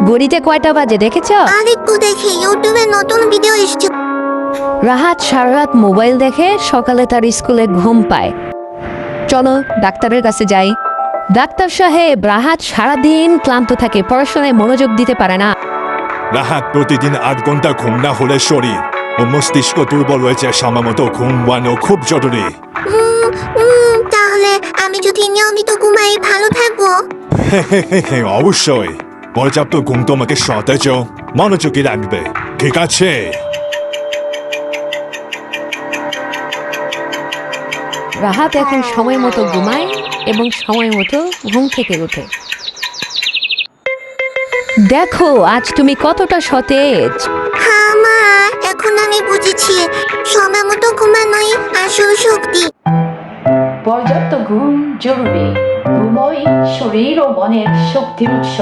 ঘড়িতে কয়টা বাজে দেখেছ? আরেকটু দেখি, ইউটিউবে নতুন ভিডিও এসছে। রাহাত সারা রাত মোবাইল দেখে, সকালে তার স্কুলে ঘুম পায়। চলো ডাক্তারের কাছে যাই। ডাক্তার সাহেব, রাহাত সারাদিন ক্লান্ত থাকে, পড়াশোনায় মনোযোগ দিতে পারে না। রাহাত প্রতিদিন 8 ঘন্টা ঘুম না হলে শরীর ও মস্তিষ্ক দুর্বল হয়েছে। সময়মতো ঘুমানো খুব জরুরি। তাহলে আমি যদি নিয়মিত ঘুমাই ভালো থাকবো? অবশ্যই, পর্যাপ্ত ঘুম তোমাকে সতেজ ও মনোযোগী রাখবে, ঠিক আছে? রাহাত এখন সময় মতো ঘুমায় এবং সময় মতো ঘুম থেকে ওঠে। দেখো আজ তুমি কতটা সতেজ। হ্যাঁ মা, এখন আমি বুঝেছি সময় মতো ঘুমানোই আসল শক্তি। পর্যাপ্ত ঘুম জরুরি। ঘুমই শরীর ও মনের শক্তির উৎস।